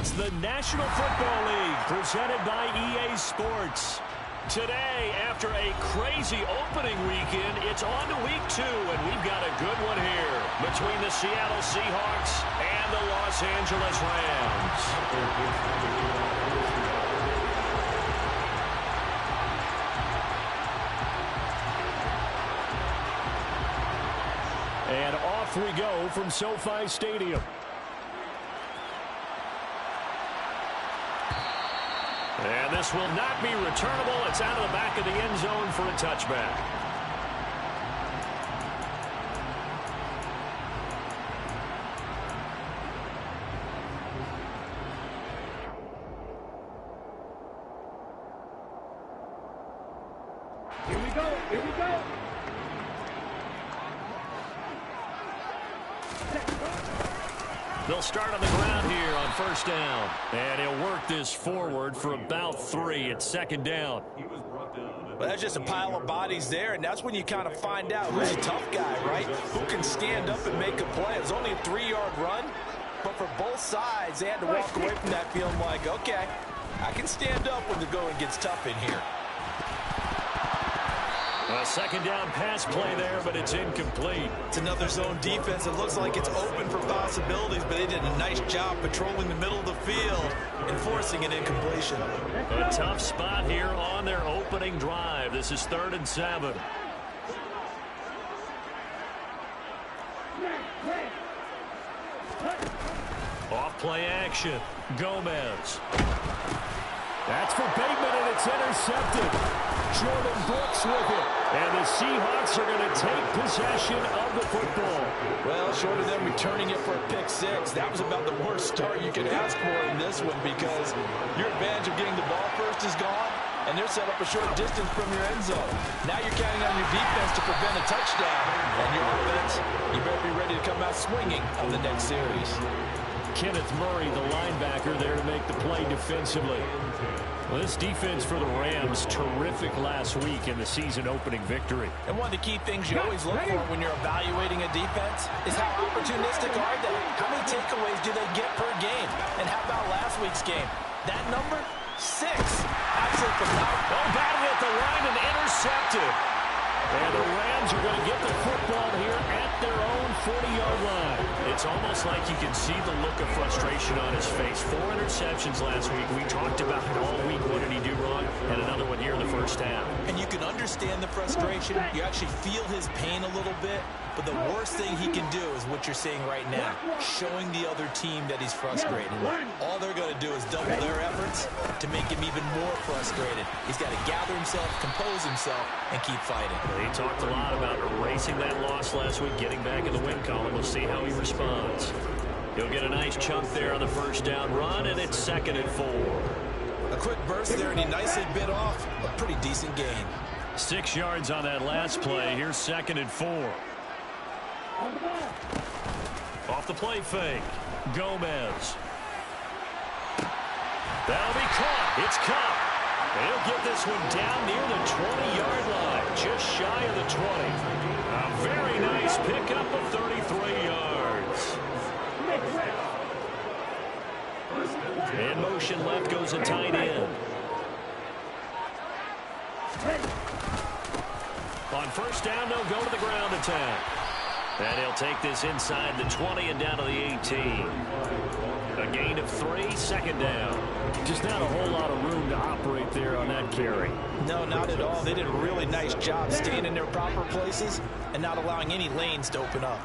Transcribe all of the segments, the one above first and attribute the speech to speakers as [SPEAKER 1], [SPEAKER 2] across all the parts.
[SPEAKER 1] It's the National Football League presented by EA Sports. Today, after a crazy opening weekend, it's on to week 2, and we've got a good one here between the Seattle Seahawks and the Los Angeles Rams. And off we go from SoFi Stadium. And this will not be returnable. It's out of the back of the end zone for a touchback.
[SPEAKER 2] Here we go. Here we go.
[SPEAKER 1] They'll start on the ground here on first down. And he'll work this forward for about 3. It's second down.
[SPEAKER 3] Well, that's just a pile of bodies there, and that's when you kind of find out who's a tough guy, right? Who can stand up and make a play. It was only a 3-yard run, but for both sides, they had to walk away from that feeling like, okay, I can stand up when the going gets tough in here.
[SPEAKER 1] A second down pass play there, but it's incomplete.
[SPEAKER 3] It's another zone defense. It looks like it's open for possibilities, but they did a nice job patrolling the middle of the field and forcing an incompletion.
[SPEAKER 1] A tough spot here on their opening drive. This is 3rd and 7. Off play action. Gomez. That's for Bateman, and it's intercepted. Jordan Brooks with it. And the Seahawks are going to take possession of the football.
[SPEAKER 3] Well, short of them returning it for a pick 6, that was about the worst start you could ask for in this one because your advantage of getting the ball first is gone, and they're set up a short distance from your end zone. Now you're counting on your defense to prevent a touchdown, and your offense, you better be ready to come out swinging on the next series.
[SPEAKER 1] Kenneth Murray, the linebacker, there to make the play defensively. Well, this defense for the Rams, terrific last week in the season-opening victory.
[SPEAKER 3] And one of the key things you always look for when you're evaluating a defense is how opportunistic are they? How many takeaways do they get per game? And how about last week's game? That number? 6. Absolutely phenomenal.
[SPEAKER 1] Oh, batted at the line and intercepted. And the Rams are going to get the football here at their own 40-yard line. It's almost like you can see the look of frustration on his face. 4 interceptions last week. We talked about it all week. What did he do wrong? And another one here in the first half.
[SPEAKER 3] And you can understand the frustration. You actually feel his pain a little bit. But the worst thing he can do is what you're seeing right now, showing the other team that he's frustrated. All they're going to do is double their efforts to make him even more frustrated. He's got to gather himself, compose himself, and keep fighting.
[SPEAKER 1] He talked a lot about erasing that loss last week, getting back in the win column. We'll see how he responds. He'll get a nice chunk there on the first down run, and it's 2nd and 4.
[SPEAKER 3] A quick burst there, and he nicely bit off a pretty decent gain.
[SPEAKER 1] 6 yards on that last play. Here's 2nd and 4. Off the play fake. Gomez. That'll be caught. It's caught. And he'll get this one down near the 20-yard line, just shy of the 20. A very nice pickup of 33 yards. In motion left goes a tight end. On first down, they'll go to the ground attack. And he'll take this inside the 20 and down to the 18. A gain of 3, 2nd down. Just not a whole lot of room to operate there on that carry.
[SPEAKER 3] No, not at all. They did a really nice job staying in their proper places and not allowing any lanes to open up.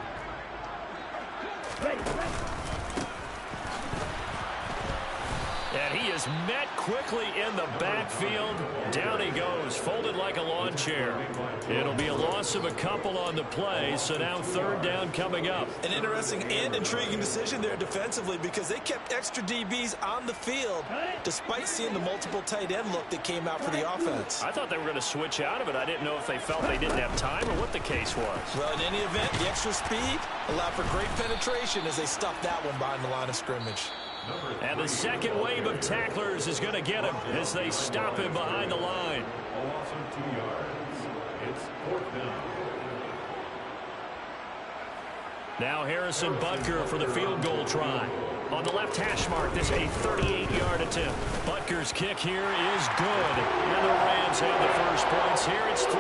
[SPEAKER 1] And he is met quickly in the backfield. Down he goes, folded like a lawn chair. It'll be a loss of a couple on the play, so now 3rd down coming up.
[SPEAKER 3] An interesting and intriguing decision there defensively because they kept extra DBs on the field despite seeing the multiple tight end look that came out for the offense.
[SPEAKER 1] I thought they were going to switch out of it. I didn't know if they felt they didn't have time or what the case was.
[SPEAKER 3] Well, in any event, the extra speed allowed for great penetration as they stuffed that one behind the line of scrimmage.
[SPEAKER 1] And the second wave of tacklers is going to get him as they stop him behind the line.
[SPEAKER 2] A loss of 2 yards. It's 4th down.
[SPEAKER 1] Now Harrison Butker for the field goal try. On the left hash mark, this is a 38-yard attempt. Butker's kick here is good. And the Rams have the first points here. It's 3-0.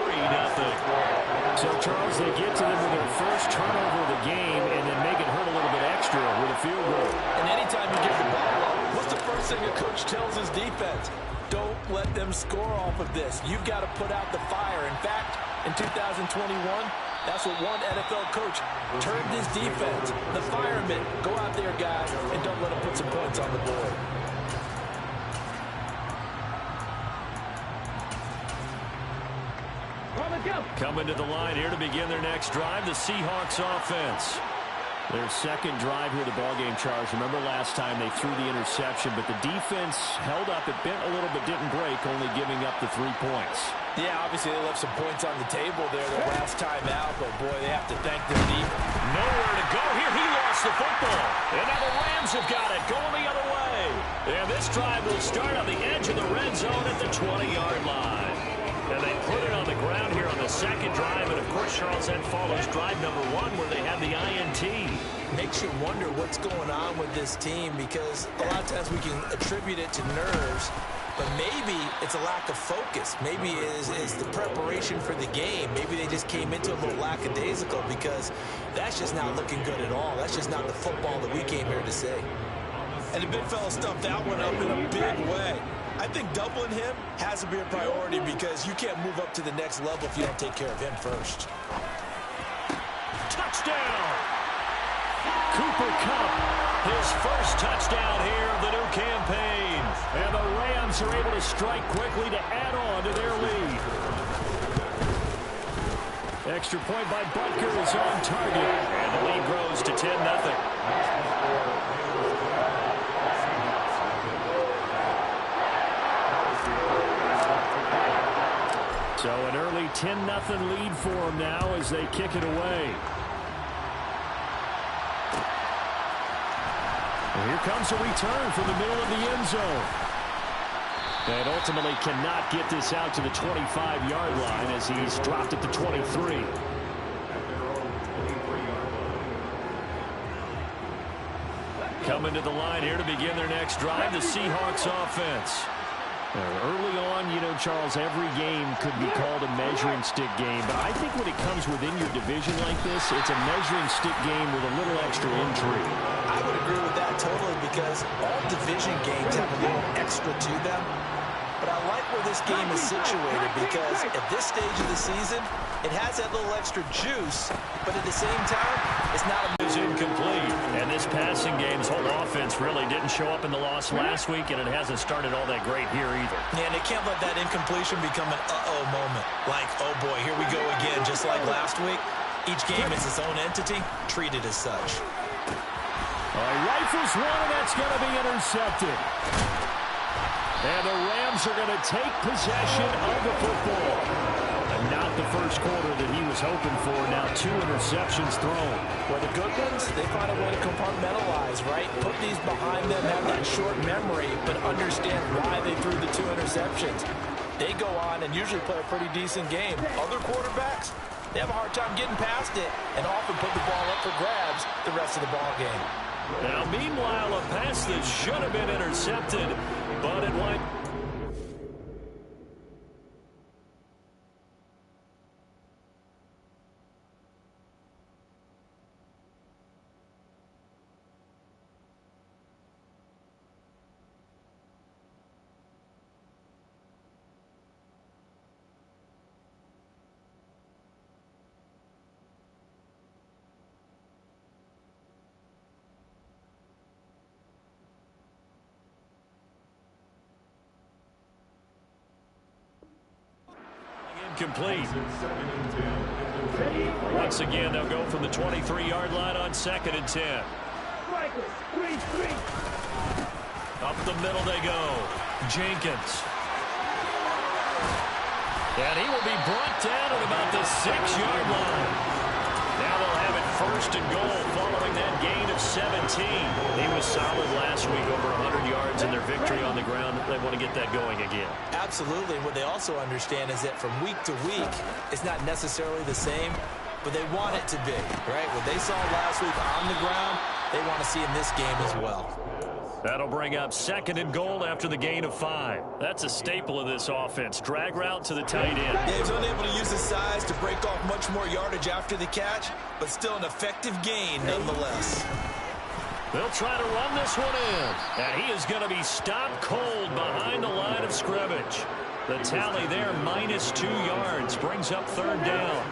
[SPEAKER 4] So, Charles, they get to them with their first turnover of the game and then make it hurt a little bit extra with a field goal.
[SPEAKER 3] And anytime you give the ball up, what's the first thing a coach tells his defense? Don't let them score off of this. You've got to put out the fire. In fact, in 2021, that's what one NFL coach turned his defense. The firemen, go out there, guys, and don't let them put some points on the board.
[SPEAKER 1] Coming to the line here to begin their next drive, the Seahawks offense.
[SPEAKER 4] Their second drive here of the ballgame, Charles. Remember last time they threw the interception, but the defense held up. It bent a little but didn't break, only giving up the 3 points.
[SPEAKER 3] Yeah, obviously they left some points on the table there the last time out, but boy, they have to thank their defense.
[SPEAKER 1] Nowhere to go here. He lost the football. And now the Rams have got it, going the other way. And this drive will start on the edge of the red zone at the 20-yard line. And they put it on the ground here on the second drive. And, of course, Charles, that follows drive number 1 where they had the INT.
[SPEAKER 3] Makes you wonder what's going on with this team because a lot of times we can attribute it to nerves, but maybe it's a lack of focus. Maybe it is the preparation for the game. Maybe they just came into a little lackadaisical because that's just not looking good at all. That's just not the football that we came here to see. And the big fella stuffed that one up in a big way. I think doubling him has to be a priority because you can't move up to the next level if you don't take care of him first.
[SPEAKER 1] Touchdown! Cooper Kupp, his first touchdown here of the new campaign. And the Rams are able to strike quickly to add on to their lead. Extra point by Butker is on target. And the lead grows to 10-0. So an early 10-0 lead for them now as they kick it away. And here comes a return from the middle of the end zone. And ultimately cannot get this out to the 25-yard line as he's dropped at the 23. Coming to the line here to begin their next drive, the Seahawks offense. Early on, you know, Charles, every game could be called a measuring stick game. But I think when it comes within your division like this, it's a measuring stick game with a little extra intrigue.
[SPEAKER 3] I would agree with that totally because all division games have a little extra to them. But I like where this game is situated because at this stage of the season, it has that little extra juice, but at the same time, it's not a...
[SPEAKER 1] Is incomplete. And this passing game's whole offense really didn't show up in the loss last week, and it hasn't started all that great here either.
[SPEAKER 3] Yeah, and they can't let that incompletion become an uh-oh moment. Like, oh boy, here we go again, just like last week. Each game is its own entity, treated as such.
[SPEAKER 1] All right, rifles one, and that's going to be intercepted. And the Rams are going to take possession of the football. And not the first quarter that he was hoping for. Now 2 interceptions thrown.
[SPEAKER 3] Well, the good ones, they find a way to compartmentalize, right? Put these behind them, have that short memory, but understand why they threw the 2 interceptions. They go on and usually play a pretty decent game. Other quarterbacks, they have a hard time getting past it and often put the ball up for grabs the rest of the ball game.
[SPEAKER 1] Now, meanwhile, a pass that should have been intercepted, but it went. Complete. Once again, they'll go from the 23-yard line on 2nd and 10. Up the middle they go. Jenkins. And he will be brought down at about the 6-yard line. Now they'll have it 1st and goal following that gain of 17. He was solid last week, over 100 yards in their victory on the ground. They want to get that going again.
[SPEAKER 3] Absolutely. What they also understand is that from week to week, it's not necessarily the same, but they want it to be, right? What they saw last week on the ground, they want to see in this game as well.
[SPEAKER 1] That'll bring up 2nd and goal after the gain of 5. That's a staple of this offense. Drag route to the tight end.
[SPEAKER 3] Yeah, he was unable to use his size to break off much more yardage after the catch, but still an effective gain nonetheless.
[SPEAKER 1] They'll try to run this one in. And he is going to be stopped cold behind the line of scrimmage. The tally there, -2 yards, brings up 3rd down.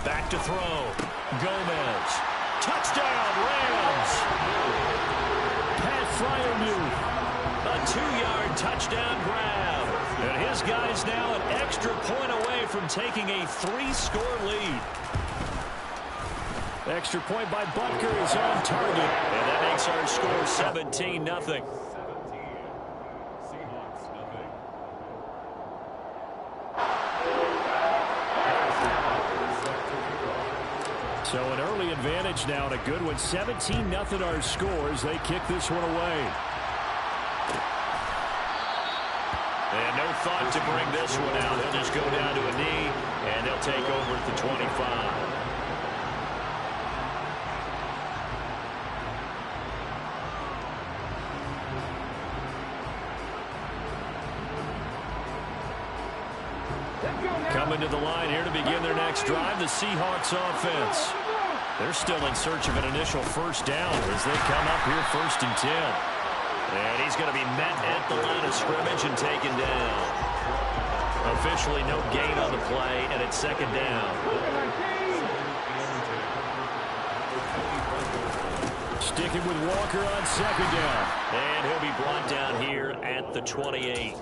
[SPEAKER 1] Back to throw. Gomez. Touchdown, Rams. Pat Fryermuth. A 2-yard touchdown grab. And his guys now an extra point away from taking a 3-score lead. Extra point by Butker is on target. And that makes our score 17-0. So an early advantage now and a good one. 17-0 our scores. They kick this one away. And no thought to bring this one out. They'll just go down to a knee, and they'll take over at the 25. Coming to the line here to begin their next drive, the Seahawks offense. They're still in search of an initial 1st down as they come up here 1st and 10. And he's going to be met at the line of scrimmage and taken down. Officially no gain on the play, and it's 2nd down. Sticking with Walker on 2nd down. And he'll be brought down here at the 28.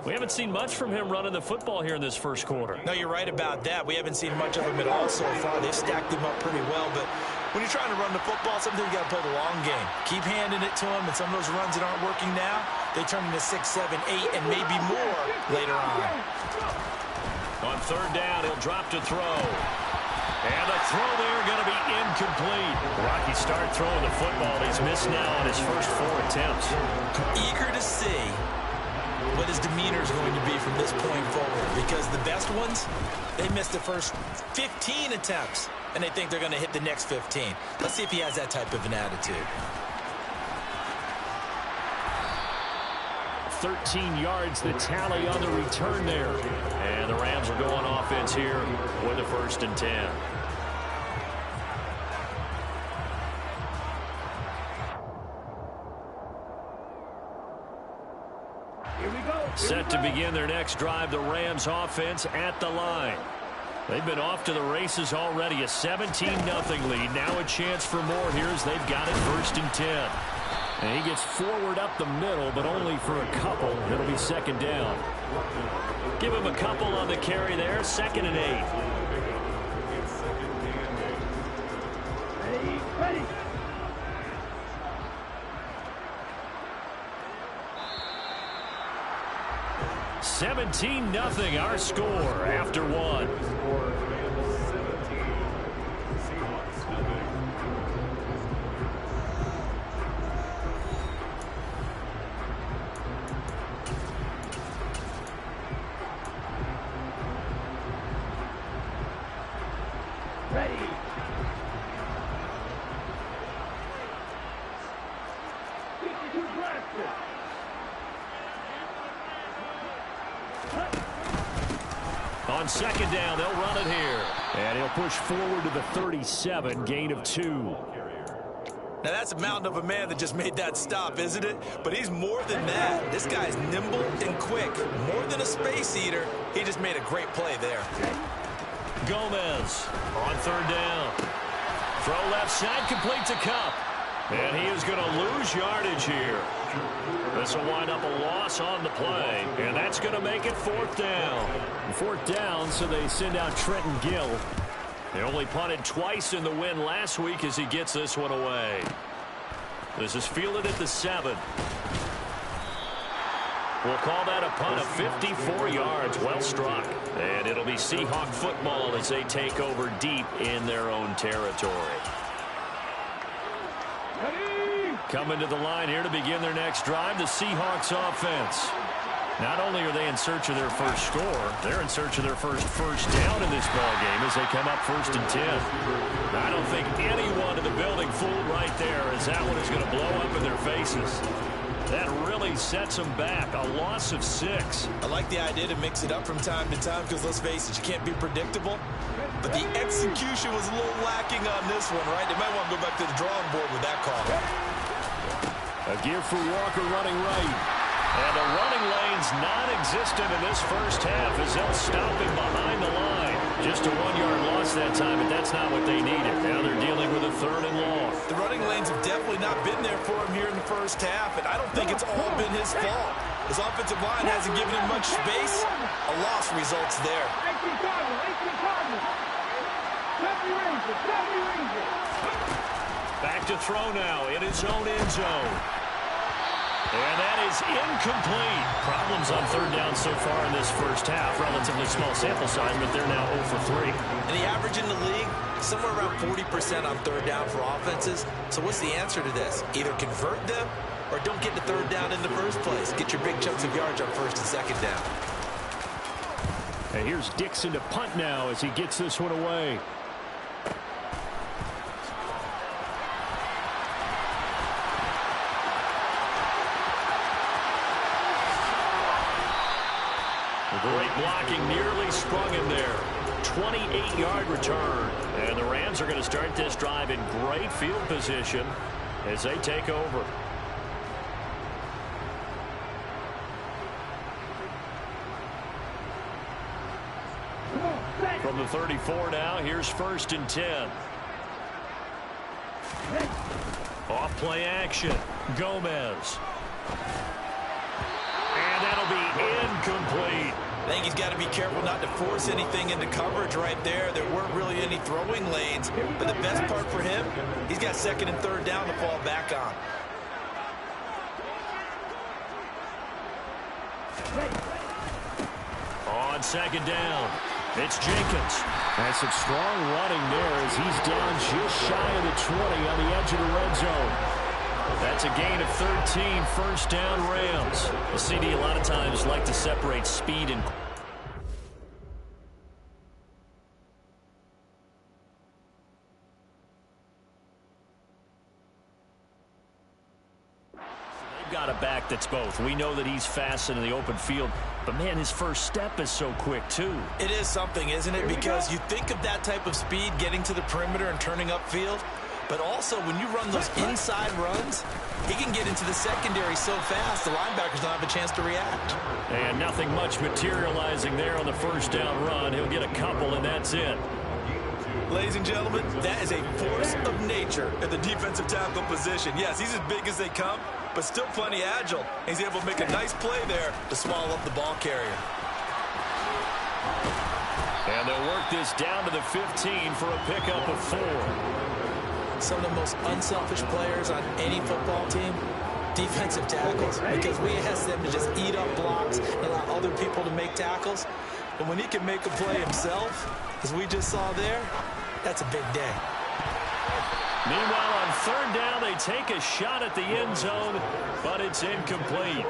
[SPEAKER 1] We haven't seen much from him running the football here in this 1st quarter.
[SPEAKER 3] No, you're right about that. We haven't seen much of him at all so far. They've stacked him up pretty well, but when you're trying to run the football, sometimes you got to play the long game. Keep handing it to him, and some of those runs that aren't working now, they turn into 6, 7, 8, and maybe more later on.
[SPEAKER 1] On 3rd down, he'll drop to throw. And the throw there going to be incomplete. Rocky start throwing the football. He's missed now on his first 4 attempts.
[SPEAKER 3] Eager to see what his demeanor is going to be from this point forward, because the best ones, they missed the first 15 attempts, and they think they're going to hit the next 15. Let's see if he has that type of an attitude.
[SPEAKER 1] 13 yards, the tally on the return there. And the Rams will go on offense here with a 1st and 10. Set to begin their next drive, the Rams offense at the line. They've been off to the races already, a 17-0 lead. Now a chance for more here as they've got it 1st and 10. And he gets forward up the middle, but only for a couple. It'll be 2nd down. Give him a couple on the carry there, 2nd and 8. Ready. 17-0 our score after 1.
[SPEAKER 2] Ready.
[SPEAKER 1] On 2nd down, they'll run it here. And he'll push forward to the 37, gain of 2.
[SPEAKER 3] Now that's a mountain of a man that just made that stop, isn't it? But he's more than that. This guy's nimble and quick. More than a space eater, he just made a great play there.
[SPEAKER 1] Gomez on 3rd down. Throw left side, complete to Cup. And he is going to lose yardage here. This will wind up a loss on the play, and that's going to make it 4th down.
[SPEAKER 4] 4th down, so they send out Trenton Gill.
[SPEAKER 1] They only punted twice in the win last week as he gets this one away. This is fielded at the 7. We'll call that a punt of 54 yards. Well struck. And it'll be Seahawk football as they take over deep in their own territory. Coming to the line here to begin their next drive, the Seahawks offense.
[SPEAKER 4] Not only are they in search of their first score, they're in search of their first down in this ball game as they come up 1st and 10. I don't think anyone in the building fooled right there, as that one is going to blow up in their faces. That really sets them back. A loss of 6.
[SPEAKER 3] I like the idea to mix it up from time to time because, let's face it, you can't be predictable. But the execution was a little lacking on this one, right? They might want to go back to the drawing board with that call.
[SPEAKER 4] A give for Walker running right. And the running lane's non-existent in this first half as they'll stop him behind the line. Just a 1-yard loss that time, but that's not what they needed. Now they're dealing with a 3rd and long.
[SPEAKER 3] The running lanes have definitely not been there for him here in the first half, and I don't think it's all been his fault. His offensive line hasn't given him much space. A loss results there.
[SPEAKER 1] Back to throw now in his own end zone. And that is incomplete. Problems on 3rd down so far in this first half. Relatively small sample size, but they're now 0 for 3.
[SPEAKER 3] And the average in the league, somewhere around 40% on 3rd down for offenses. So what's the answer to this? Either convert them or don't get the 3rd down in the first place. Get your big chunks of yards on 1st and 2nd down.
[SPEAKER 4] And here's Dixon to punt now as he gets this one away.
[SPEAKER 1] Great blocking, nearly sprung him there. 28-yard return. And the Rams are going to start this drive in great field position as they take over. From the 34 now, here's 1st and 10. Off play action. Gomez. And that'll be incomplete.
[SPEAKER 3] I think he's got to be careful not to force anything into coverage right there. There weren't really any throwing lanes. But the best part for him, he's got 2nd and 3rd down to fall back on.
[SPEAKER 1] On 2nd down, it's Jenkins.
[SPEAKER 4] That's some strong running there as he's down just shy of the 20 on the edge of the red zone.
[SPEAKER 1] That's a gain of 13, 1st down Rams. The CD a lot of times like to separate speed and... They've got a back that's both. We know that he's fast in the open field, but man, his first step is so quick too.
[SPEAKER 3] It is something, isn't it? Because you think of that type of speed getting to the perimeter and turning upfield. But also, when you run those inside runs, he can get into the secondary so fast, the linebackers don't have a chance to react.
[SPEAKER 1] And nothing much materializing there on the 1st down run. He'll get a couple, and that's it.
[SPEAKER 3] Ladies and gentlemen, that is a force of nature at the defensive tackle position. Yes, he's as big as they come, but still plenty agile. He's able to make a nice play there to swallow up the ball carrier.
[SPEAKER 1] And they'll work this down to the 15 for a pickup of 4.
[SPEAKER 3] Some of the most unselfish players on any football team, defensive tackles, because we ask them to just eat up blocks and allow other people to make tackles. But when he can make a play himself, as we just saw there, that's a big day.
[SPEAKER 1] Meanwhile, on 3rd down, they take a shot at the end zone, but it's incomplete.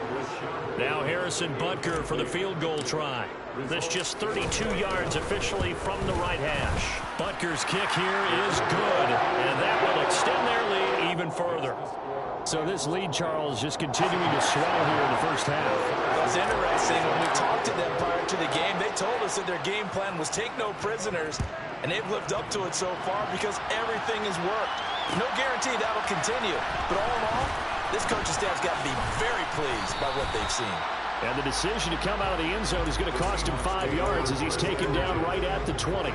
[SPEAKER 1] Now Harrison Butker for the field goal try. That's just 32 yards officially from the right hash. Butker's kick here is good, and that will extend their lead even further.
[SPEAKER 4] So this lead, Charles, just continuing to swell here in the first half.
[SPEAKER 3] It's interesting. When we talked to them prior to the game, they told us that their game plan was take no prisoners, and they've lived up to it so far because everything has worked. No guarantee that'll continue, but all in all, this coaching staff's got to be very pleased by what they've seen.
[SPEAKER 4] And the decision to come out of the end zone is going to cost him 5 yards as he's taken down right at the 20.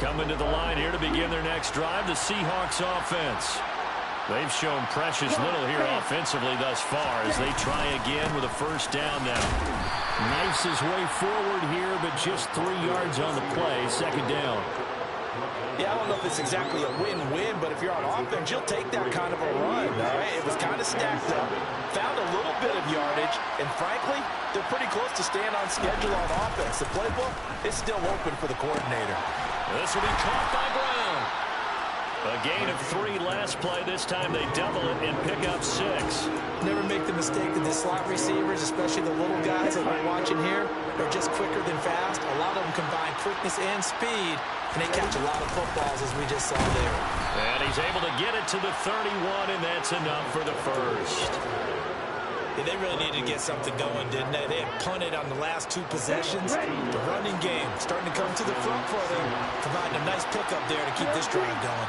[SPEAKER 1] Coming to the line here to begin their next drive, the Seahawks offense. They've shown precious little here offensively thus far as they try again with a 1st down now.
[SPEAKER 4] Knifes his way forward here, but just 3 yards on the play, 2nd down.
[SPEAKER 3] Yeah, I don't know if it's exactly a win-win, but if you're on offense, you'll take that kind of a run, all right? It was kind of stacked up, found a little bit of yardage, and frankly, they're pretty close to staying on schedule on offense. The playbook is still open for the coordinator.
[SPEAKER 1] This will be caught by Brown.
[SPEAKER 4] A gain of 3 last play. This time they double it and pick up 6.
[SPEAKER 3] Never make the mistake that the slot receivers, especially the little guys that we're watching here, are just quicker than fast. A lot of them combine quickness and speed, and they catch a lot of footballs, as we just saw there.
[SPEAKER 4] And he's able to get it to the 31, and that's enough for the first.
[SPEAKER 3] Yeah, they really needed to get something going, didn't they? They had punted on the last 2 possessions. The running game starting to come to the front for them, providing a nice pickup there to keep this drive going.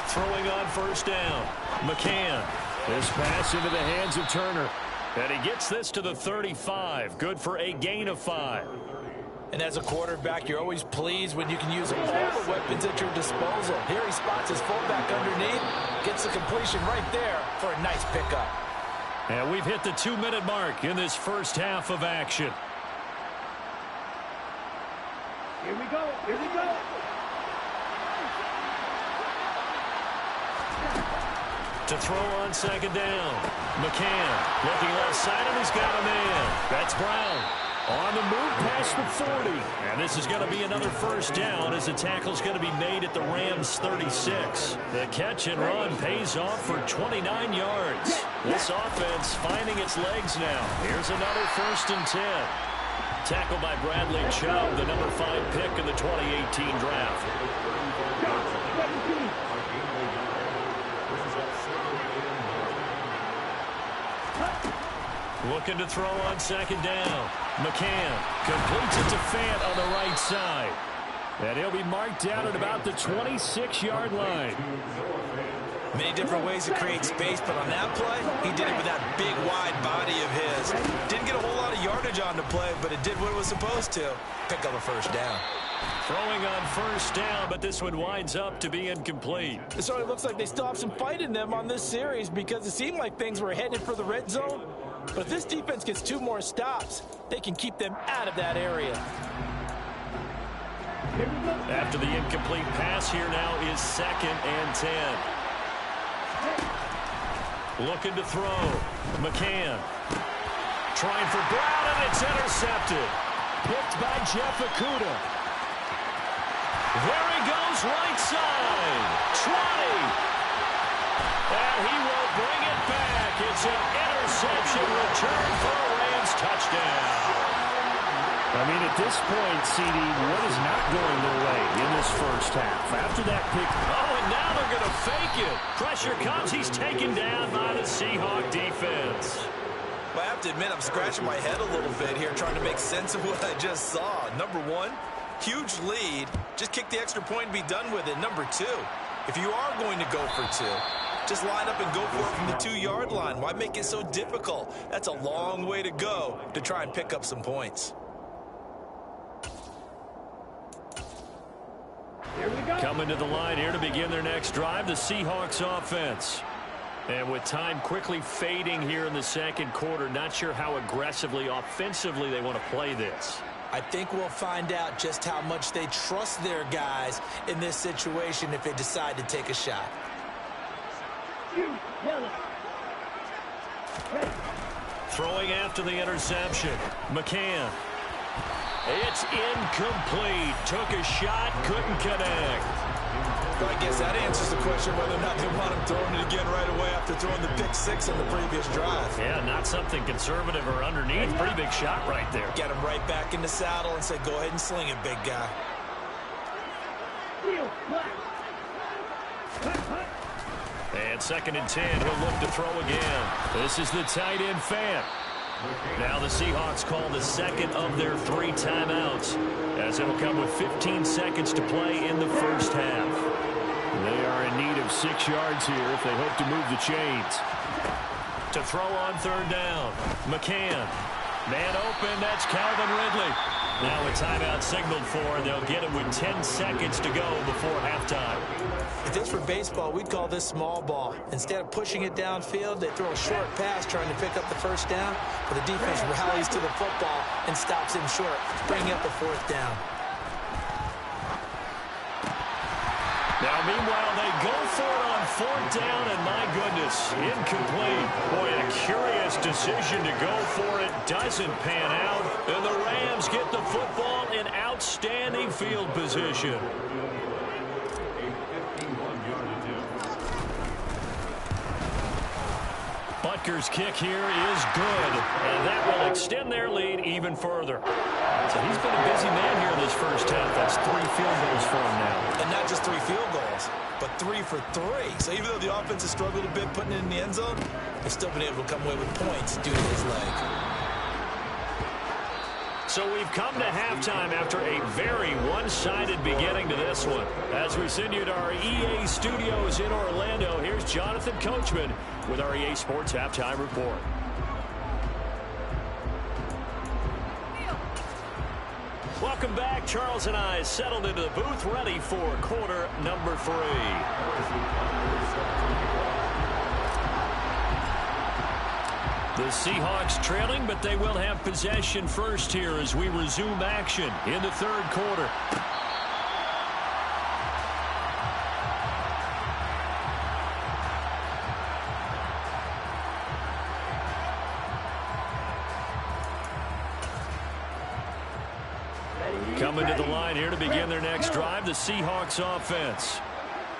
[SPEAKER 4] Throwing on first down. McCann. This pass into the hands of Turner. And he gets this to the 35. Good for a gain of 5.
[SPEAKER 3] And as a quarterback, you're always pleased when you can use all the weapons at your disposal. Here he spots his fullback underneath, gets the completion right there for a nice pickup.
[SPEAKER 4] And we've hit the 2-minute mark in this first half of action.
[SPEAKER 5] Here we go. Here we go.
[SPEAKER 4] To throw on second down. McCann looking left side, and he's got a man. That's Brown. On the move past the 40. And this is going to be another first down as the tackle's going to be made at the Rams' 36. The catch and run pays off for 29 yards. This offense finding its legs now. Here's another 1st and 10. Tackled by Bradley Chubb, the number 5 pick in the 2018 draft. Looking to throw on second down. McCann completes it to Fant on the right side. And he'll be marked down at about the 26-yard line.
[SPEAKER 3] Many different ways to create space, but on that play, he did it with that big, wide body of his. Didn't get a whole lot of yardage on the play, but it did what it was supposed to. Pick up a first down.
[SPEAKER 4] Throwing on first down, but this one winds up to be incomplete.
[SPEAKER 3] It sort of looks like they still have some fight in them on this series because it seemed like things were headed for the red zone. But if this defense gets 2 more stops, they can keep them out of that area.
[SPEAKER 4] After the incomplete pass, here now is 2nd and 10. Looking to throw. McCann. Trying for Brown, and it's intercepted. Picked by Jeff Okudah. There he goes, right side. 20. And he will bring it back. It's an interception return for a Rams touchdown.
[SPEAKER 1] I mean, at this point, CD, what is not going their way in this first half? After that pick.
[SPEAKER 4] Oh, and now they're going to fake it. Pressure comes. He's taken down by the Seahawks defense.
[SPEAKER 3] Well, I have to admit, I'm scratching my head a little bit here trying to make sense of what I just saw. Number 1, huge lead. Just kick the extra point and be done with it. Number 2, if you are going to go for 2, just line up and go for it from the 2-yard line. Why make it so difficult? That's a long way to go to try and pick up some points.
[SPEAKER 4] Coming to the line here to begin their next drive, the Seahawks offense. And with time quickly fading here in the second quarter, not sure how aggressively, offensively they want to play this.
[SPEAKER 3] I think we'll find out just how much they trust their guys in this situation if they decide to take a shot.
[SPEAKER 4] Throwing after the interception. McCann. It's incomplete. Took a shot, couldn't connect.
[SPEAKER 3] Well, I guess that answers the question whether or not they want him throwing it again right away after throwing the pick 6 on the previous drive.
[SPEAKER 4] Yeah, not something conservative or underneath. Pretty big shot right there.
[SPEAKER 3] Get him right back in the saddle and say, go ahead and sling it, big guy.
[SPEAKER 4] And 2nd and 10, he'll look to throw again. This is the tight end Fant. Now the Seahawks call the 2nd of their 3 timeouts, as it'll come with 15 seconds to play in the first half.
[SPEAKER 1] They are in need of 6 yards here if they hope to move the chains.
[SPEAKER 4] To throw on 3rd down, McCann. Man open, that's Calvin Ridley. Now a timeout signaled for, and they'll get it with 10 seconds to go before halftime.
[SPEAKER 3] If this were baseball, we'd call this small ball. Instead of pushing it downfield, they throw a short pass trying to pick up the first down, but the defense rallies to the football and stops him short, bringing up a 4th down.
[SPEAKER 4] Now, meanwhile, they go for it on fourth down, and my goodness, incomplete. Boy, a curious decision to go for it. Doesn't pan out, and the Rams get the football in outstanding field position. Butker's kick here is good, and that will extend their lead even further. So he's been a busy man here in this first half. That's 3 field goals for him now.
[SPEAKER 3] And not just 3 field goals, but 3 for 3. So even though the offense has struggled a bit putting it in the end zone, they've still been able to come away with points due to his leg.
[SPEAKER 4] So we've come to halftime after a very one-sided beginning to this one. As we send you to our EA studios in Orlando, here's Jonathan Coachman with our EA Sports Halftime Report. Welcome back. Charles and I settled into the booth, ready for quarter number 3. The Seahawks trailing, but they will have possession first here as we resume action in the third quarter. Coming to the line here to begin their next drive, the Seahawks offense.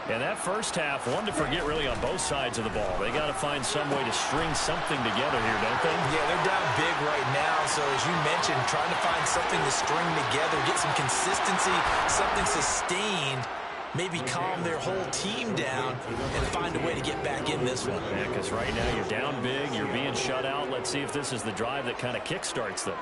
[SPEAKER 4] And that first half, one to forget really on both sides of the ball. They got to find some way to string something together here, don't they?
[SPEAKER 3] Yeah, they're down big right now. So as you mentioned, trying to find something to string together, get some consistency, something sustained, maybe calm their whole team down and find a way to get back in this one.
[SPEAKER 4] Yeah, because right now you're down big, you're being shut out. Let's see if this is the drive that kind of kickstarts them.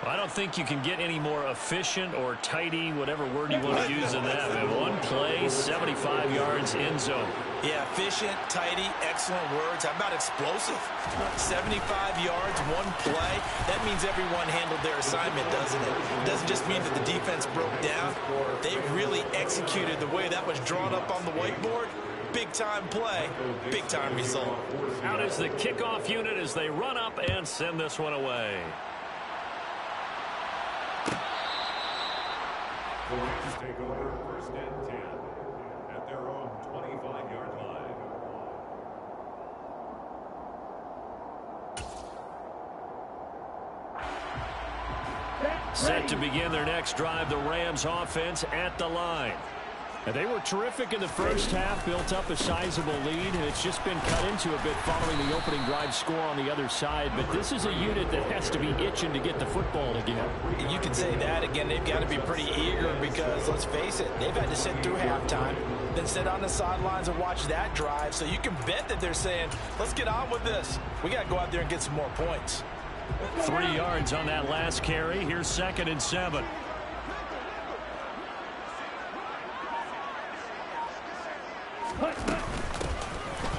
[SPEAKER 4] I don't think you can get any more efficient or tidy, whatever word you want to use in that. Man, one play, 75 yards, end zone.
[SPEAKER 3] Yeah, efficient, tidy, excellent words. How about explosive? 75 yards, one play. That means everyone handled their assignment, doesn't it? It doesn't just mean that the defense broke down. They really executed the way that was drawn up on the whiteboard. Big-time play, big-time result.
[SPEAKER 4] Out is the kickoff unit as they run up and send this one away.
[SPEAKER 2] The Rams take over 1st and 10 at their own 25-yard line.
[SPEAKER 4] Set to begin their next drive, the Rams offense at the line. And they were terrific in the first half, built up a sizable lead, and it's just been cut into a bit following the opening drive score on the other side. But this is a unit that has to be itching to get the football again.
[SPEAKER 3] You can say that again. They've got to be pretty eager because, let's face it, they've had to sit through halftime, then sit on the sidelines and watch that drive. So you can bet that they're saying, let's get on with this. We got to go out there and get some more points.
[SPEAKER 4] 3 yards on that last carry. Here's 2nd and 7.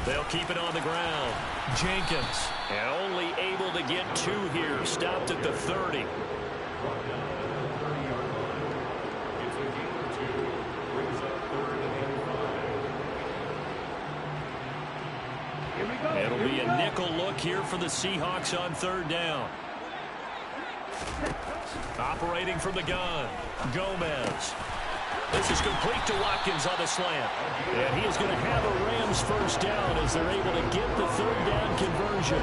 [SPEAKER 4] They'll keep it on the ground. Jenkins, and only able to get 2 here. Stopped at the 30. It'll be a nickel look here for the Seahawks on 3rd down. Operating from the gun, Gomez. This is complete to Watkins on the slant. And he is going to have a Rams first down as they're able to get the 3rd down conversion.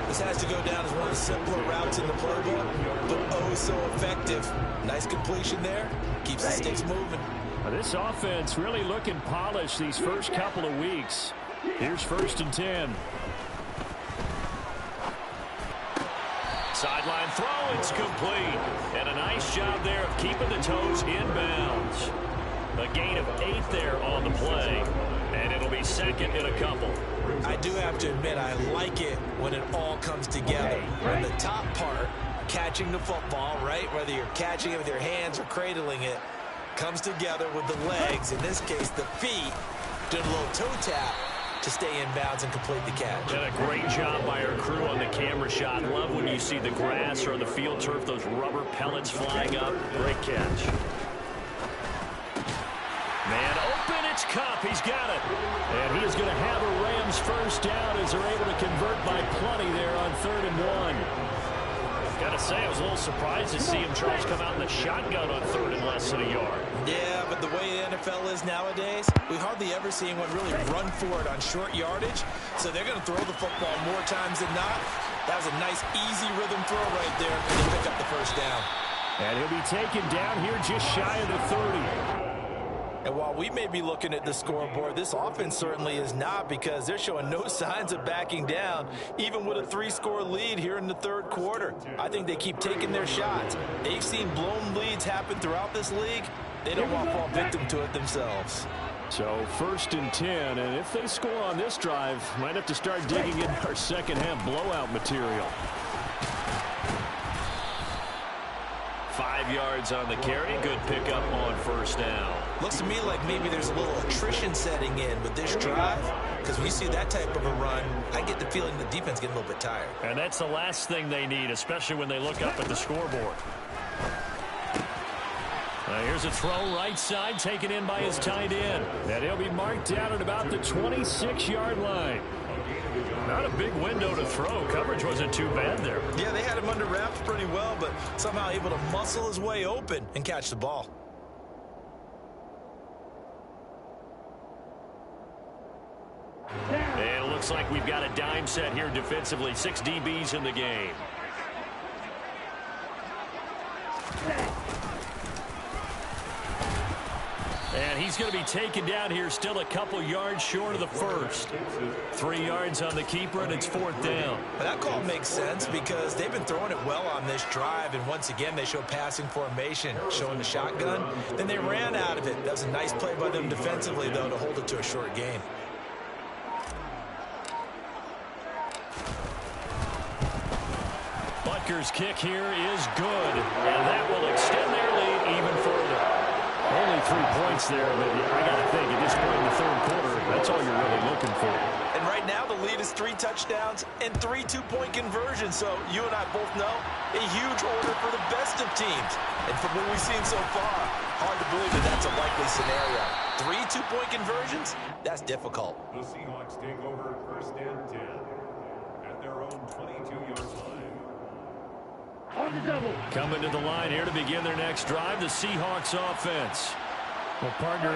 [SPEAKER 3] This has to go down as one of the simpler routes in the playbook, but oh so effective. Nice completion there. Keeps the sticks moving.
[SPEAKER 4] This offense really looking polished these first couple of weeks. Here's 1st and 10. Sideline throw, it's complete. And a nice job there of keeping the toes in bounds. A gain of 8 there on the play. And it'll be 2nd and a couple.
[SPEAKER 3] I do have to admit, I like it when it all comes together. When the top part, catching the football, right? Whether you're catching it with your hands or cradling it, comes together with the legs. In this case, the feet, doing a little toe tap to stay in bounds and complete the catch.
[SPEAKER 4] And a great job by our crew on the camera shot. Love when you see the grass or the field turf, those rubber pellets flying up. Great catch. Man open, it's Cup. He's got it. And he is going to have a Rams first down as they're able to convert by plenty there on 3rd and 1. Gotta say, I was a little surprised to see him, Charles, come out in the shotgun on third and less than a yard.
[SPEAKER 3] Yeah, but the way the NFL is nowadays, we hardly ever see anyone really run for it on short yardage. So they're going to throw the football more times than not. That was a nice, easy rhythm throw right there, and they pick up the first down.
[SPEAKER 4] And he'll be taken down here just shy of the 30.
[SPEAKER 3] And while we may be looking at the scoreboard, this offense certainly is not, because they're showing no signs of backing down, even with a 3-score lead here in the third quarter. I think they keep taking their shots. They've seen blown leads happen throughout this league. They don't want to fall victim to it themselves.
[SPEAKER 4] So 1st and 10, and if they score on this drive, might have to start digging in our second half blowout material. 5 yards on the carry. Good pickup on first down.
[SPEAKER 3] Looks to me like maybe there's a little attrition setting in with this drive, because when you see that type of a run, I get the feeling the defense getting a little bit tired.
[SPEAKER 4] And that's the last thing they need, especially when they look up at the scoreboard. Here's a throw right side, taken in by his tight end. And he'll be marked down at about the 26-yard line. Not a big window to throw. Coverage wasn't too bad there.
[SPEAKER 3] Yeah, they had him under wraps pretty well, but somehow able to muscle his way open and catch the ball.
[SPEAKER 4] And it looks like we've got a dime set here defensively. 6 DBs in the game. And he's going to be taken down here, still a couple yards short of the first. 3 yards on the keeper, and it's 4th down.
[SPEAKER 3] That call makes sense because they've been throwing it well on this drive, and once again they show passing formation, showing the shotgun. Then they ran out of it. That was a nice play by them defensively, though, to hold it to a short gain.
[SPEAKER 4] Butker's kick here is good, and that will extend their lead even further. Only 3 points there, but I got to think at this point in the third quarter, that's all you're really looking for.
[SPEAKER 3] And right now the lead is 3 touchdowns and 3 two-point conversions. So you and I both know a huge order for the best of teams. And from what we've seen so far, hard to believe that that's a likely scenario. 3 two-point conversions? That's difficult.
[SPEAKER 2] The Seahawks take over 1st and 10 at their own 22-yard line.
[SPEAKER 5] On the double.
[SPEAKER 4] Coming to the line here to begin their next drive, the Seahawks offense. Well, partner,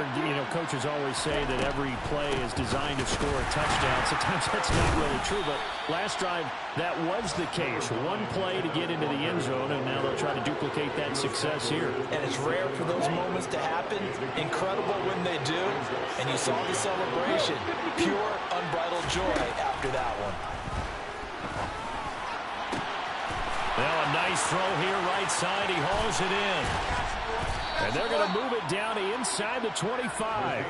[SPEAKER 4] coaches always say that every play is designed to score a touchdown. Sometimes that's not really true, but last drive, that was the case. 1 play to get into the end zone, and now they'll try to duplicate that success here.
[SPEAKER 3] And it's rare for those moments to happen. Incredible when they do. And you saw the celebration. Pure, unbridled joy after that one.
[SPEAKER 4] Now a nice throw here right side. He hauls it in. And they're going to move it down to inside the 25.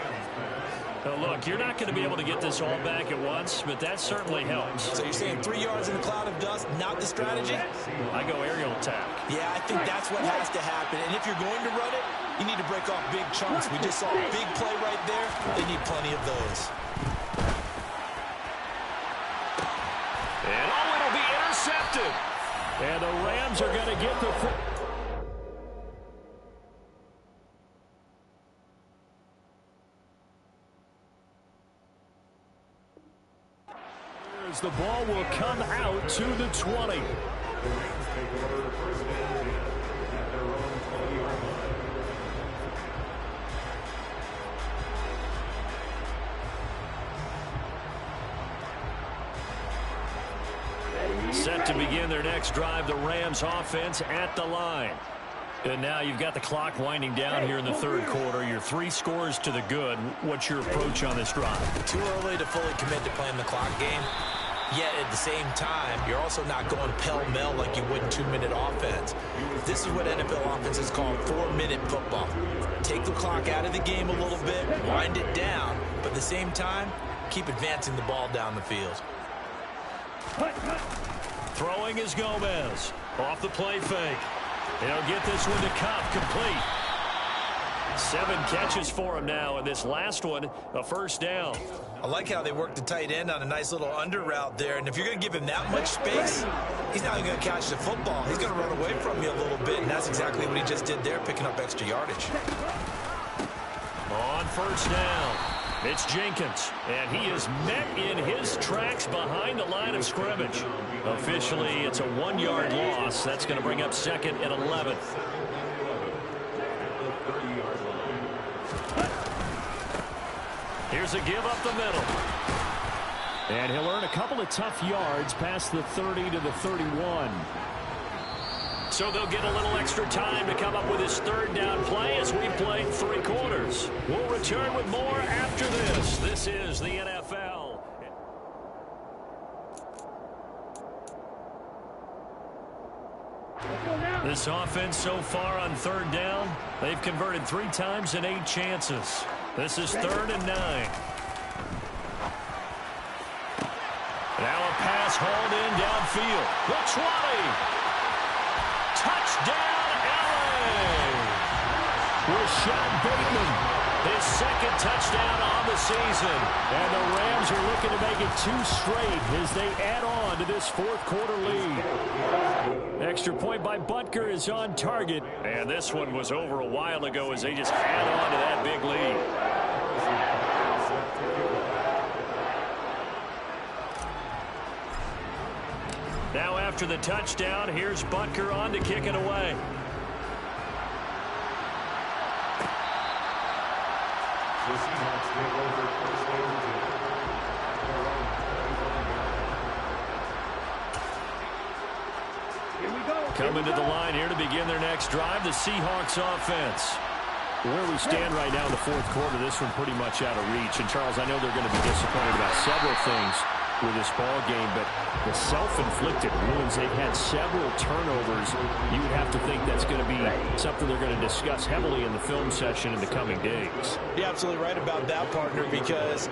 [SPEAKER 4] Now look, you're not going to be able to get this all back at once, but that certainly helps.
[SPEAKER 3] So you're saying 3 yards in a cloud of dust, not the strategy?
[SPEAKER 4] I go aerial attack.
[SPEAKER 3] Yeah, I think that's what has to happen. And if you're going to run it, you need to break off big chunks. We just saw a big play right there. They need plenty of those.
[SPEAKER 4] And it'll be intercepted. And the Rams are going to get the as the ball will come out to the 20. Set to begin their next drive, the Rams offense at the line. And now you've got the clock winding down here in the third quarter. Your 3 scores to the good. What's your approach on this drive?
[SPEAKER 3] Too early to fully commit to playing the clock game. Yet at the same time, you're also not going pell-mell like you would in 2-minute offense. This is what NFL offenses call 4-minute football. Take the clock out of the game a little bit, wind it down, but at the same time, keep advancing the ball down the field.
[SPEAKER 4] Throwing is Gomez. Off the play fake. He'll get this one to Cup, complete. 7 catches for him now, and this last one, a first down.
[SPEAKER 3] I like how they work the tight end on a nice little under route there, and if you're going to give him that much space, he's not even going to catch the football. He's going to run away from you a little bit, and that's exactly what he just did there, picking up extra yardage.
[SPEAKER 4] On first down. It's Jenkins, and he is met in his tracks behind the line of scrimmage. Officially, it's a 1-yard loss. That's going to bring up 2nd and 11. Here's a give up the middle.
[SPEAKER 1] And he'll earn a couple of tough yards past the 30 to the 31.
[SPEAKER 4] So they'll get a little extra time to come up with his 3rd down play as we played 3 quarters. We'll return with more after this. This is the NFL. This offense so far on 3rd down, they've converted 3 times in 8 chances. This is 3rd and 9. Now a pass hauled in downfield. The 20. Touchdown, LA! Rashad Bateman, his 2nd touchdown on the season.
[SPEAKER 1] And the Rams are looking to make it 2 straight as they add on to this 4th quarter lead. Extra point by Butker is on target.
[SPEAKER 4] And this one was over a while ago as they just add on to that big lead. Now after the touchdown, here's Butker on to kick it away.
[SPEAKER 2] The Seahawks take over first and 10.
[SPEAKER 5] Here we go.
[SPEAKER 1] Coming to the line here to begin their next drive, the Seahawks offense. Where we stand right now in the 4th quarter, this one pretty much out of reach. And, Charles, I know they're going to be disappointed about several things with this ball game, but the self-inflicted wounds, they've had several turnovers. You would have to think that's going to be something they're going to discuss heavily in the film session in the coming days.
[SPEAKER 3] You're absolutely right about that, partner, because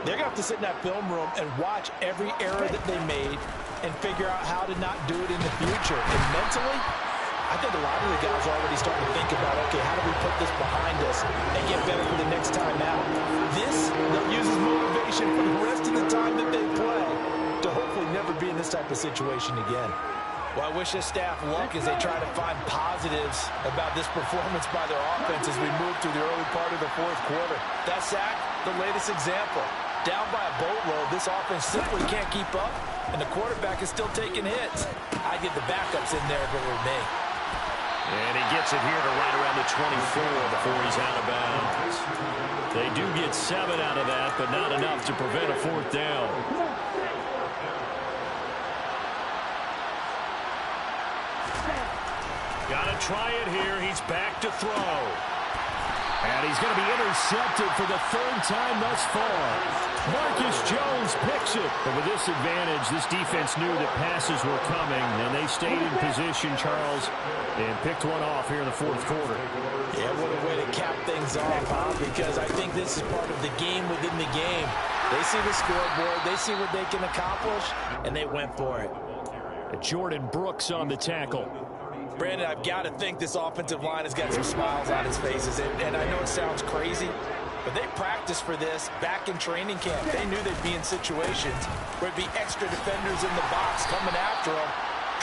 [SPEAKER 3] they're going to have to sit in that film room and watch every error that they made and figure out how to not do it in the future. And mentally, I think a lot of the guys are already starting to think about, okay, how do we put this behind us and get better for the next time out? This, they'll use as motivation for the rest of the time that they play to hopefully never be in this type of situation again. Well, I wish this staff luck as they try to find positives about this performance by their offense as we move through the early part of the 4th quarter. That sack, the latest example. Down by a boatload, this offense simply can't keep up, and the quarterback is still taking hits. I'd get the backups in there if it were me.
[SPEAKER 4] And he gets it here to right around the 24 before he's out of bounds. They do get 7 out of that, but not enough to prevent a 4th down. Got to try it here. He's back to throw.
[SPEAKER 1] And he's going to be intercepted for the 3rd time thus far. Marcus Jones picks it. But with this advantage, this defense knew that passes were coming, and they stayed in position, Charles, and picked one off here in the 4th quarter.
[SPEAKER 3] Yeah, what a way to cap things off, huh? Because I think this is part of the game within the game. They see the scoreboard, they see what they can accomplish, and they went for it.
[SPEAKER 1] Jordan Brooks on the tackle.
[SPEAKER 3] Brandon, I've got to think this offensive line has got some smiles on his faces. And I know it sounds crazy, but they practiced for this back in training camp. They knew they'd be in situations where it'd be extra defenders in the box coming after them,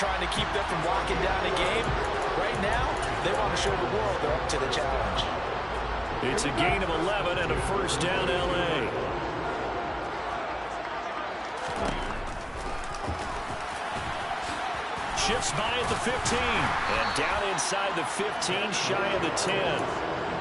[SPEAKER 3] trying to keep them from locking down a game. Right now, they want to show the world they're up to the challenge.
[SPEAKER 4] It's a gain of 11 and a 1st down, LA. Shifts by at the 15. And down inside the 15, shy of the 10.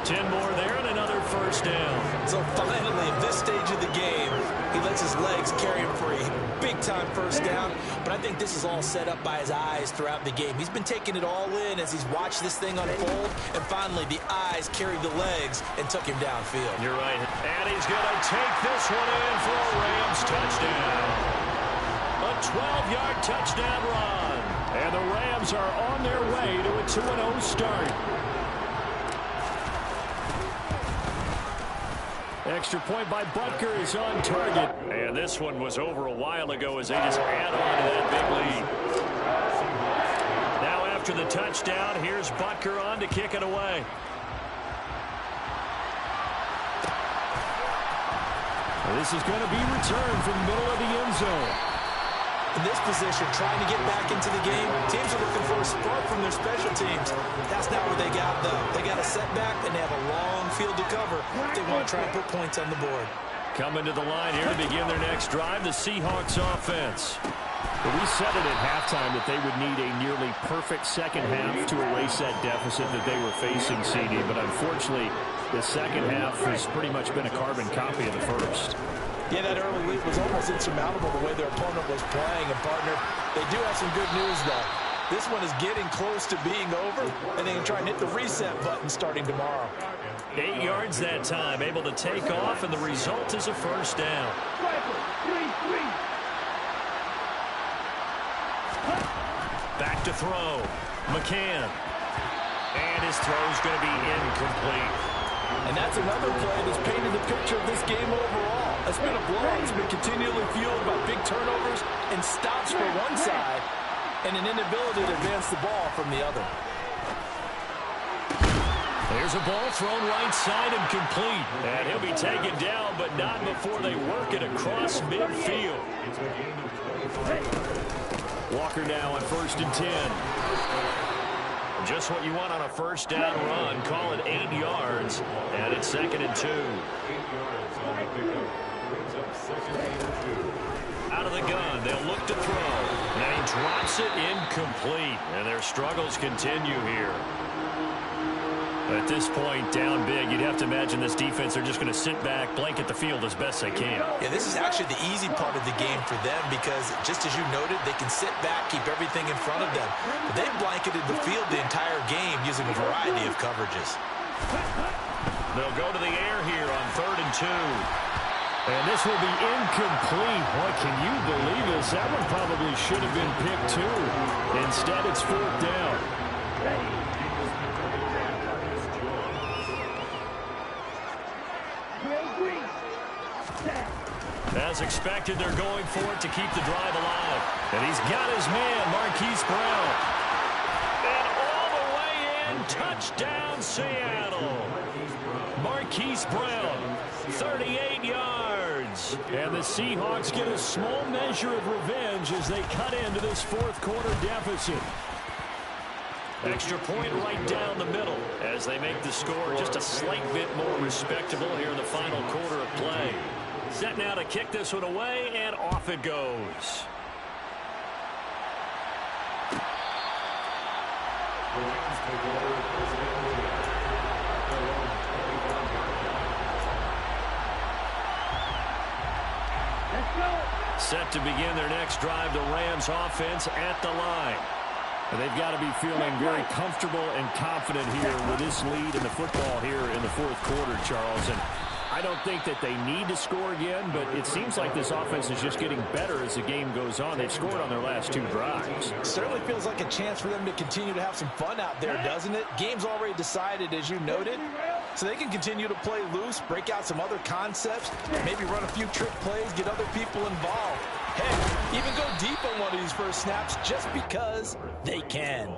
[SPEAKER 4] 10 more there and another 1st down.
[SPEAKER 3] So finally, at this stage of the game, he lets his legs carry him for a big-time 1st down. But I think this is all set up by his eyes throughout the game. He's been taking it all in as he's watched this thing unfold. And finally, the eyes carried the legs and took him downfield.
[SPEAKER 4] You're right. And he's going to take this one in for a Rams touchdown. A 12-yard touchdown run.
[SPEAKER 1] And the Rams are on their way to a 2-0 start. Extra point by Butker is on target.
[SPEAKER 4] And this one was over a while ago as they just add on to that big lead. Now after the touchdown, here's Butker on to kick it away.
[SPEAKER 1] Well, this is going to be returned from the middle of the end zone.
[SPEAKER 3] In this position, trying to get back into the game, teams are looking for a spark from their special teams. That's not what they got, though. They got a setback, and they have a long field to cover if they want to try and put points on the board.
[SPEAKER 4] Coming to the line here to begin their next drive, the Seahawks offense. But we said it at halftime that they would need a nearly perfect second half to erase that deficit that they were facing, CD. But unfortunately, the second half has pretty much been a carbon copy of the first.
[SPEAKER 3] Yeah, that early lead was almost insurmountable the way their opponent was playing. And, partner, they do have some good news, though. This one is getting close to being over, and they can try and hit the reset button starting tomorrow.
[SPEAKER 4] 8 yards that time, able to take off, and the result is a first down. Back to throw. McCann. And his throw's going to be incomplete.
[SPEAKER 3] And that's another play that's painted the picture of this game overall. It's been a blowout. It's been continually fueled by big turnovers and stops for one side and an inability to advance the ball from the other.
[SPEAKER 4] There's a ball thrown right side and complete. And he'll be taken down, but not before they work it across midfield. Walker now on 1st and 10. Just what you want on a first down run. Call it 8 yards. And it's 2nd and 2.
[SPEAKER 2] 8 yards on the pickup. Brings up 2nd and 2.
[SPEAKER 4] Out of the gun. They'll look to throw. And he drops it incomplete. And their struggles continue here. At this point, down big, you'd have to imagine this defense are just going to sit back, blanket the field as best they can.
[SPEAKER 3] Yeah, this is actually the easy part of the game for them because, just as you noted, they can sit back, keep everything in front of them. But they've blanketed the field the entire game using a variety of coverages.
[SPEAKER 4] They'll go to the air here on 3rd and 2. And this will be incomplete. What can you believe this? That one probably should have been picked too. Instead, it's 4th down. As expected, they're going for it to keep the drive alive. And he's got his man, Marquise Brown. And all the way in, touchdown Seattle. Marquise Brown, 38 yards. And the Seahawks get a small measure of revenge as they cut into this 4th quarter deficit. Extra point right down the middle as they make the score just a slight bit more respectable here in the final quarter of play. Set now to kick this one away, and off it goes. Set to begin their next drive, the Rams offense at the line. And they've got to be feeling very comfortable and confident here with this lead in the football here in the 4th quarter, Charles. And I don't think that they need to score again, but it seems like this offense is just getting better as the game goes on. They've scored on their last 2 drives.
[SPEAKER 3] Certainly feels like a chance for them to continue to have some fun out there, doesn't it? Game's already decided, as you noted, so they can continue to play loose, break out some other concepts, maybe run a few trick plays, get other people involved. Heck, even go deep on one of these first snaps just because they can.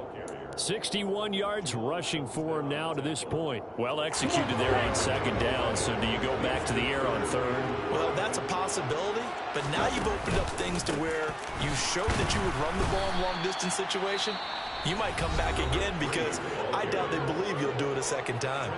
[SPEAKER 4] 61 yards rushing for him now to this point. Well executed there on 2nd down, so do you go back to the air on 3rd?
[SPEAKER 3] Well, that's a possibility, but now you've opened up things to where you showed that you would run the ball in long-distance situation. You might come back again because I doubt they believe you'll do it a second time.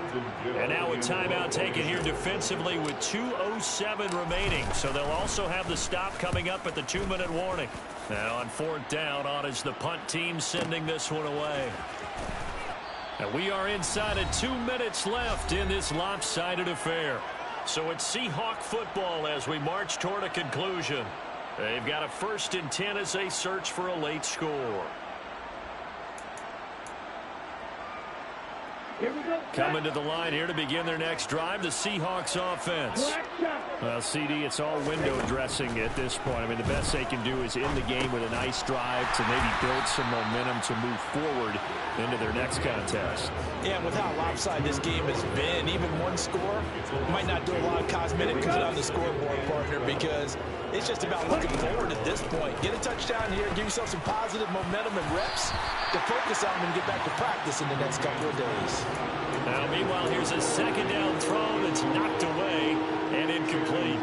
[SPEAKER 4] And now a timeout taken here defensively with 2:07 remaining, so they'll also have the stop coming up at the 2-minute warning. Now on 4th down, on is the punt team sending this one away. And we are inside of 2 minutes left in this lopsided affair. So it's Seahawk football as we march toward a conclusion. They've got a 1st and 10 as they search for a late score. Coming to the line here to begin their next drive, the Seahawks offense. Well, CD, it's all window dressing at this point. I mean, the best they can do is end the game with a nice drive to maybe build some momentum to move forward into their next contest.
[SPEAKER 3] Yeah, and with how lopsided this game has been, even one score might not do a lot of cosmetic because on the scoreboard, partner, because it's just about looking forward at this point. Get a touchdown here, give yourself some positive momentum and reps to focus on and get back to practice in the next couple of days.
[SPEAKER 4] Now, meanwhile, here's a 2nd down throw that's knocked away and incomplete.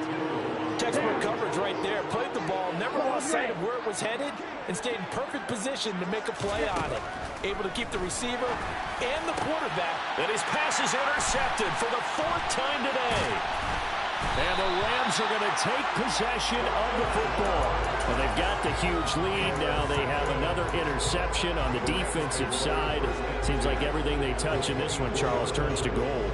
[SPEAKER 3] Textbook coverage right there. Played the ball, never lost sight of where it was headed, and stayed in perfect position to make a play on it. Able to keep the receiver and the quarterback.
[SPEAKER 1] And his pass is intercepted for the 4th time today. And the Rams are going to take possession of the football. Well, they've got the huge lead. Now they have another interception on the defensive side. Seems like everything they touch in this one, Charles, turns to gold.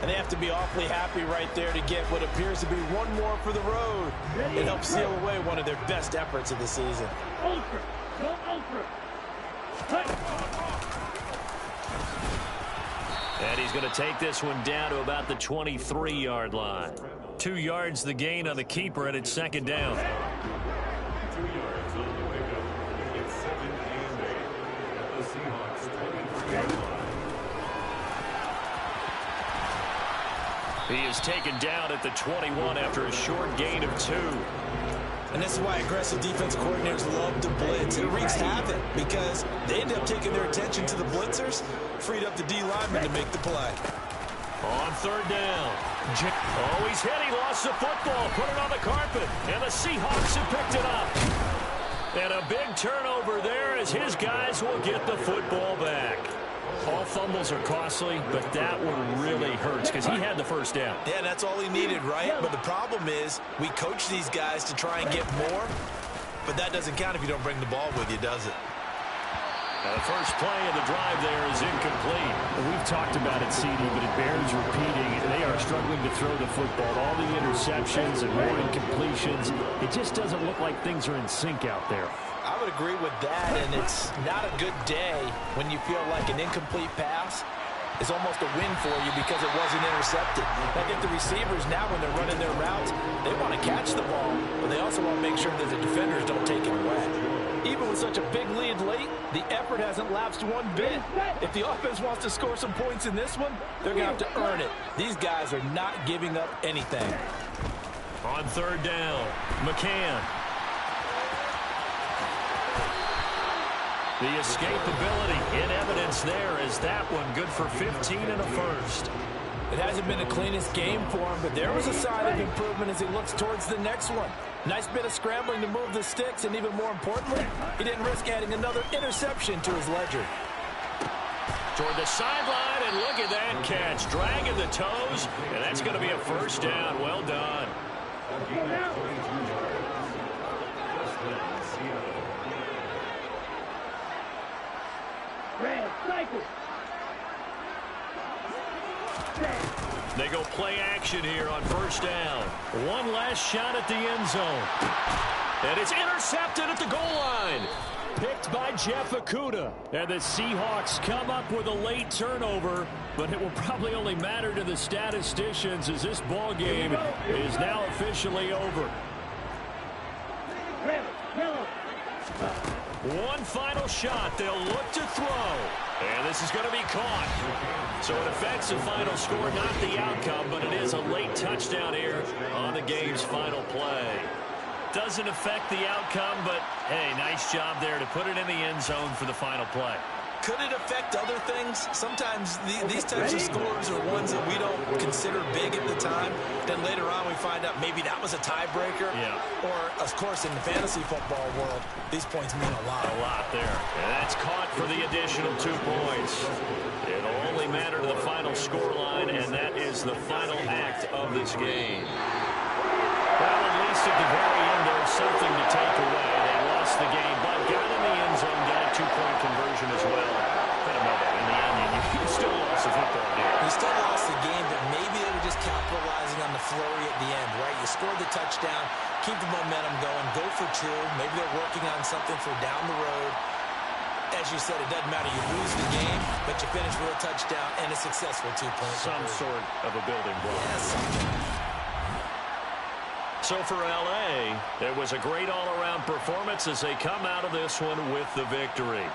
[SPEAKER 3] And they have to be awfully happy right there to get what appears to be one more for the road. It helps seal away one of their best efforts of the season.
[SPEAKER 5] Ultra. Go ultra.
[SPEAKER 1] And he's going to take this one down to about the 23-yard line. 2 yards the gain on the keeper, and it's 2nd down.
[SPEAKER 2] 2 yards on the pickup. It's 2nd and 8 at the Seahawks 23-yard line.
[SPEAKER 1] He is taken down at the 21 after a short gain of 2.
[SPEAKER 3] And this is why aggressive defense coordinators love to blitz. It wreaks havoc because they end up taking their attention to the blitzers, freed up the D lineman to make the play.
[SPEAKER 1] On 3rd down. Oh, he's hit. He lost the football. Put it on the carpet. And the Seahawks have picked it up. And a big turnover there as his guys will get the football back. All fumbles are costly, but that one really hurts because he had the 1st down.
[SPEAKER 3] Yeah, that's all he needed, right? But the problem is we coach these guys to try and get more, but that doesn't count if you don't bring the ball with you, does it?
[SPEAKER 1] Now the first play of the drive there is incomplete.
[SPEAKER 4] We've talked about it, CD, but it bears repeating. They are struggling to throw the football. All the interceptions and more incompletions. It just doesn't look like things are in sync out there.
[SPEAKER 3] I would agree with that, and it's not a good day when you feel like an incomplete pass is almost a win for you because it wasn't intercepted. I think the receivers now, when they're running their routes, they want to catch the ball, but they also want to make sure that the defenders don't take it away. Even with such a big lead late, the effort hasn't lapsed one bit. If the offense wants to score some points in this one, they're going to have to earn it. These guys are not giving up anything.
[SPEAKER 1] On 3rd down, McCann. The escapability in evidence there is that one good for 15 and a 1st.
[SPEAKER 3] It hasn't been the cleanest game for him, but there was a sign of improvement as he looks towards the next one. Nice bit of scrambling to move the sticks, and even more importantly, he didn't risk adding another interception to his ledger.
[SPEAKER 1] Toward the sideline, and look at that catch. Dragging the toes, and that's going to be a 1st down. Well done. They go play action here on 1st down. One last shot at the end zone. And it's intercepted at the goal line. Picked by Jeff Okudah. And the Seahawks come up with a late turnover, but it will probably only matter to the statisticians as this ball game is now officially over. One final shot. They'll look to throw. And this is going to be caught. So it affects the final score, not the outcome, but it is a late touchdown here on the game's final play. Doesn't affect the outcome, but, hey, nice job there to put it in the end zone for the final play.
[SPEAKER 3] Could it affect other things? Sometimes these types of scores are ones that we don't consider big at the time. Then later on we find out maybe that was a tiebreaker.
[SPEAKER 1] Yeah.
[SPEAKER 3] Or, of course, in the fantasy football world, these points mean a lot.
[SPEAKER 1] A lot there. And that's caught for the additional 2 points. It'll only matter to the final score line, and that is the final act of this game. Well, at least at the very end, there's something to take away. They lost the game, but got in the end zone, got a 2-point conversion as well. But in the end, you still lost the football game.
[SPEAKER 3] You still lost the game, but maybe they were just capitalizing on the flurry at the end, right? You scored the touchdown, keep the momentum going, go for 2. Maybe they're working on something for down the road. As you said, it doesn't matter. You lose the game, but you finish with a touchdown and a successful 2-point.
[SPEAKER 1] Some sort of a building block.
[SPEAKER 3] Yeah, something.
[SPEAKER 1] So for L.A., it was a great all-around performance as they come out of this one with the victory.